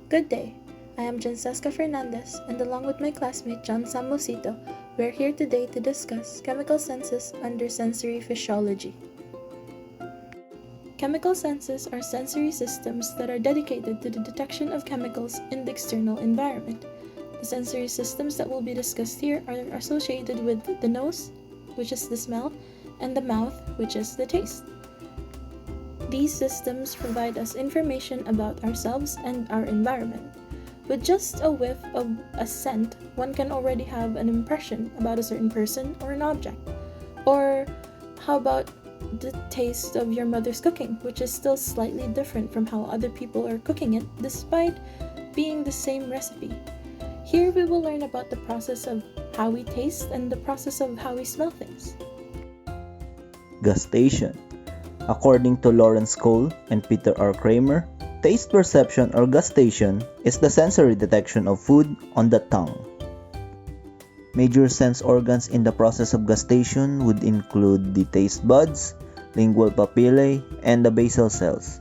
Good day. I am Fernandez, and along with my classmate John Sito, we are here today to discuss chemical senses under sensory physiology. Chemical senses are sensory systems that are dedicated to the detection of chemicals in the external environment. The sensory systems that will be discussed here are associated with the nose, which is the smell, and the mouth, which is the taste. These systems provide us information about ourselves and our environment. With just a whiff of a scent, one can already have an impression about a certain person or an object. Or how about the taste of your mother's cooking, which is still slightly different from how other people are cooking it, despite being the same recipe. Here we will learn about the process of how we taste and the process of how we smell things. Gustation. According to Lawrence Cole and Peter R. Kramer, taste perception or gustation is the sensory detection of food on the tongue. Major sense organs in the process of gustation would include the taste buds, lingual papillae, and the basal cells.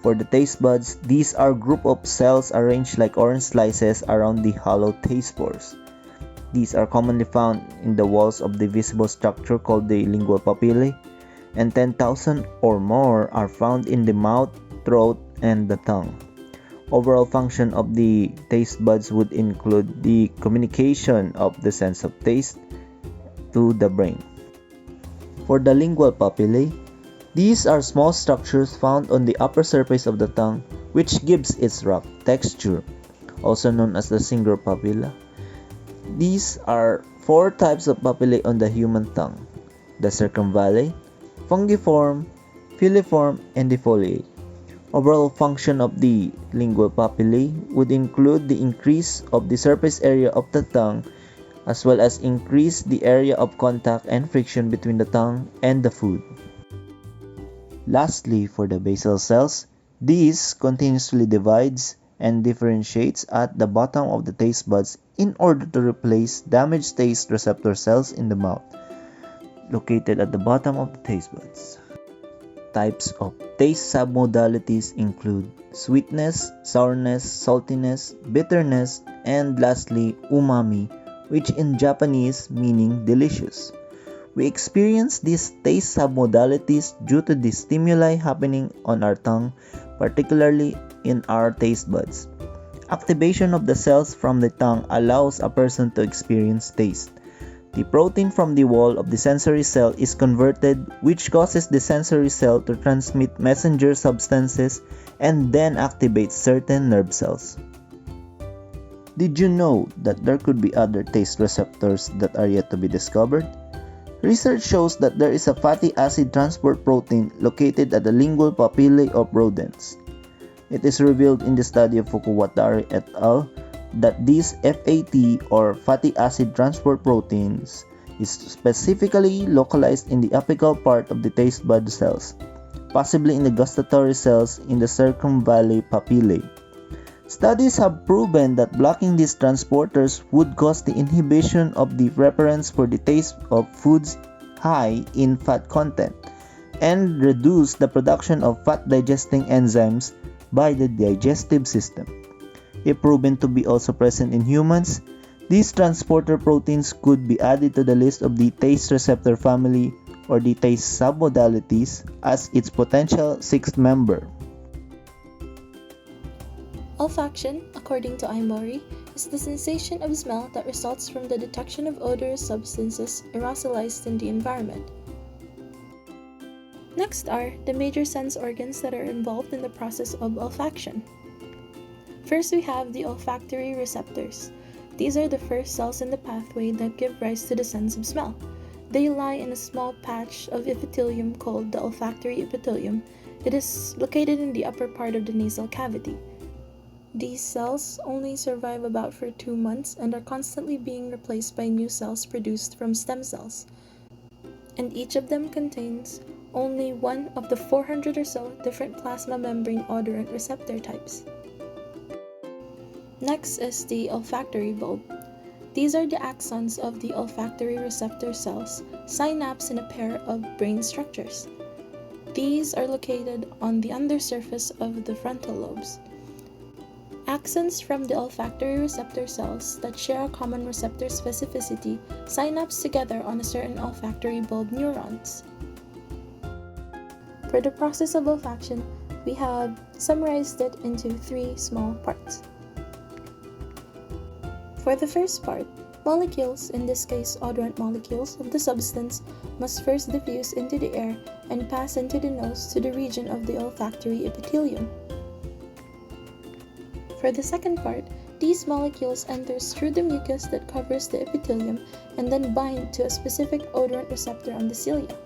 For the taste buds, these are group of cells arranged like orange slices around the hollow taste pores. These are commonly found in the walls of the visible structure called the lingual papillae, and 10,000 or more are found in the mouth, throat, and the tongue. Overall function of the taste buds would include the communication of the sense of taste to the brain. For the lingual papillae, these are small structures found on the upper surface of the tongue which gives its rough texture, also known as the singular papilla. These are 4 types of papillae on the human tongue: the circumvallate, fungiform, filiform, and defoliate. Overall function of the lingual papillae would include the increase of the surface area of the tongue as well as increase the area of contact and friction between the tongue and the food. Lastly, for the basal cells, these continuously divides and differentiates at the bottom of the taste buds in order to replace damaged taste receptor cells in the mouth, located at the bottom of the taste buds. Types of taste submodalities include sweetness, sourness, saltiness, bitterness, and lastly, umami, which in Japanese meaning delicious. We experience these taste submodalities due to the stimuli happening on our tongue, particularly in our taste buds. Activation of the cells from the tongue allows a person to experience taste. The protein from the wall of the sensory cell is converted, which causes the sensory cell to transmit messenger substances and then activates certain nerve cells. Did you know that there could be other taste receptors that are yet to be discovered? Research shows that there is a fatty acid transport protein located at the lingual papillae of rodents. It is revealed in the study of Fukuwatari et al. That these FAT or fatty acid transport proteins is specifically localized in the apical part of the taste bud cells, possibly in the gustatory cells in the circumvallate papillae. Studies have proven that blocking these transporters would cause the inhibition of the preference for the taste of foods high in fat content and reduce the production of fat digesting enzymes by the digestive system. If proven to be also present in humans, these transporter proteins could be added to the list of the taste receptor family or the taste submodalities as its potential 6th member. Olfaction, according to Aymori, is the sensation of smell that results from the detection of odorous substances aerosolized in the environment. Next are the major sense organs that are involved in the process of olfaction. First, we have the olfactory receptors. These are the first cells in the pathway that give rise to the sense of smell. They lie in a small patch of epithelium called the olfactory epithelium. It is located in the upper part of the nasal cavity. These cells only survive about for 2 months and are constantly being replaced by new cells produced from stem cells. And each of them contains only one of the 400 or so different plasma membrane odorant receptor types. Next is the olfactory bulb. These are the axons of the olfactory receptor cells, synapse in a pair of brain structures. These are located on the undersurface of the frontal lobes. Axons from the olfactory receptor cells that share a common receptor specificity synapse together on a certain olfactory bulb neurons. For the process of olfaction, we have summarized it into 3 small parts. For the first part, molecules, in this case odorant molecules, of the substance must first diffuse into the air and pass into the nose to the region of the olfactory epithelium. For the second part, these molecules enter through the mucus that covers the epithelium and then bind to a specific odorant receptor on the cilia.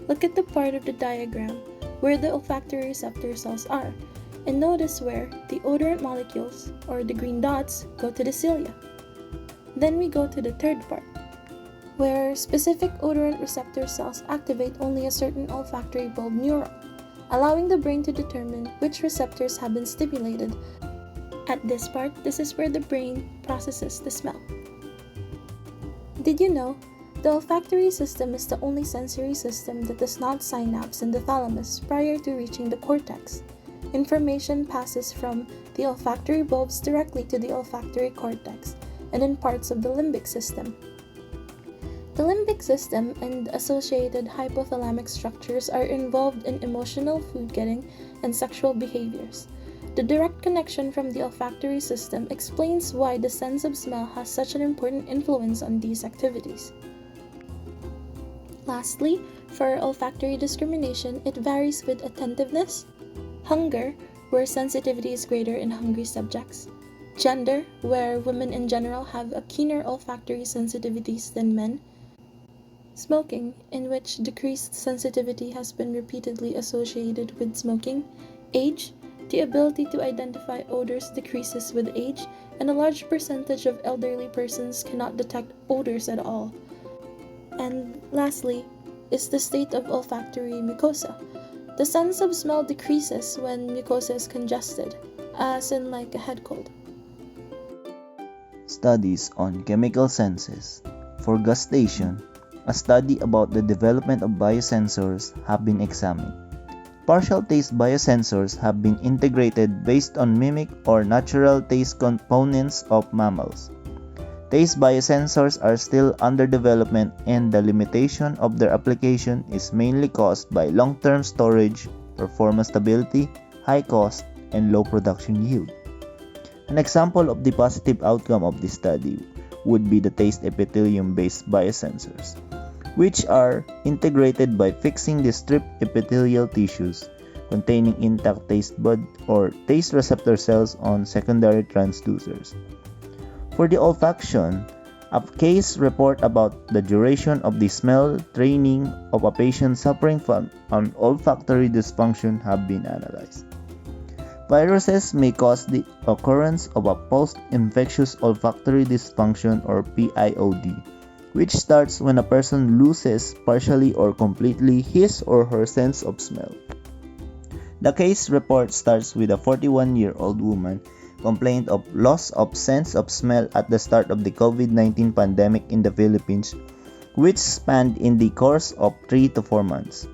Look at the part of the diagram where the olfactory receptor cells are, and notice where the odorant molecules, or the green dots, go to the cilia. Then we go to the third part, where specific odorant receptor cells activate only a certain olfactory bulb neuron, allowing the brain to determine which receptors have been stimulated. At this part, this is where the brain processes the smell. Did you know the olfactory system is the only sensory system that does not synapse in the thalamus prior to reaching the cortex? Information passes from the olfactory bulbs directly to the olfactory cortex and in parts of the limbic system. The limbic system and associated hypothalamic structures are involved in emotional, food-getting, and sexual behaviors. The direct connection from the olfactory system explains why the sense of smell has such an important influence on these activities. Lastly, for olfactory discrimination, it varies with attentiveness, hunger, where sensitivity is greater in hungry subjects, gender, where women in general have a keener olfactory sensitivities than men, smoking, in which decreased sensitivity has been repeatedly associated with smoking, age, the ability to identify odors decreases with age, and a large percentage of elderly persons cannot detect odors at all. And lastly, is the state of olfactory mucosa. The sense of smell decreases when mucosa is congested, as in like a head cold. Studies on chemical senses. For gustation, a study about the development of biosensors have been examined. Partial taste biosensors have been integrated based on mimic or natural taste components of mammals. Taste biosensors are still under development, and the limitation of their application is mainly caused by long-term storage, performance stability, high cost, and low production yield. An example of the positive outcome of this study would be the taste epithelium-based biosensors, which are integrated by fixing the stripped epithelial tissues containing intact taste bud or taste receptor cells on secondary transducers. For the olfaction, a case report about the duration of the smell training of a patient suffering from an olfactory dysfunction have been analyzed. Viruses may cause the occurrence of a post-infectious olfactory dysfunction or PIOD, which starts when a person loses partially or completely his or her sense of smell. The case report starts with a 41-year-old woman complained of loss of sense of smell at the start of the COVID-19 pandemic in the Philippines, which spanned in the course of 3 to 4 months.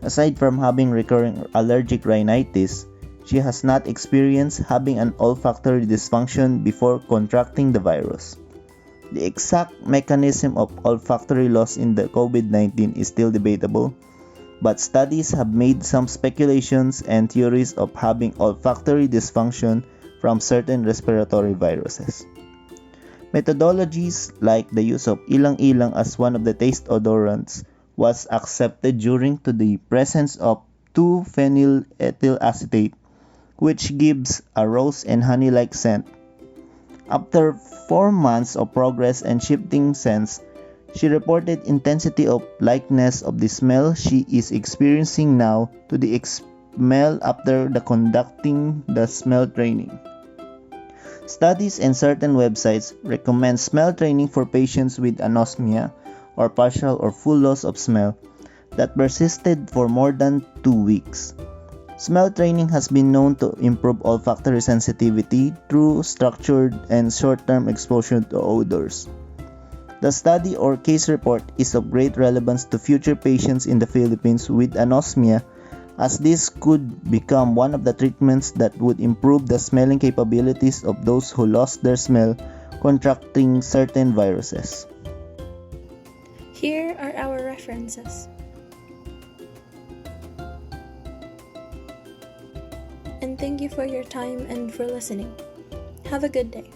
Aside from having recurring allergic rhinitis, she has not experienced having an olfactory dysfunction before contracting the virus. The exact mechanism of olfactory loss in the COVID-19 is still debatable, but studies have made some speculations and theories of having olfactory dysfunction from certain respiratory viruses. Methodologies like the use of ilang-ilang as one of the taste odorants was accepted during to the presence of 2-phenylethyl acetate, which gives a rose and honey-like scent. After 4 months of progress and shifting scents, she reported intensity of likeness of the smell she is experiencing now to the smell after the conducting the smell training. Studies and certain websites recommend smell training for patients with anosmia or partial or full loss of smell that persisted for more than 2 weeks. Smell training has been known to improve olfactory sensitivity through structured and short-term exposure to odors. The study or case report is of great relevance to future patients in the Philippines with anosmia, as this could become one of the treatments that would improve the smelling capabilities of those who lost their smell contracting certain viruses. Here are our references. And thank you for your time and for listening. Have a good day.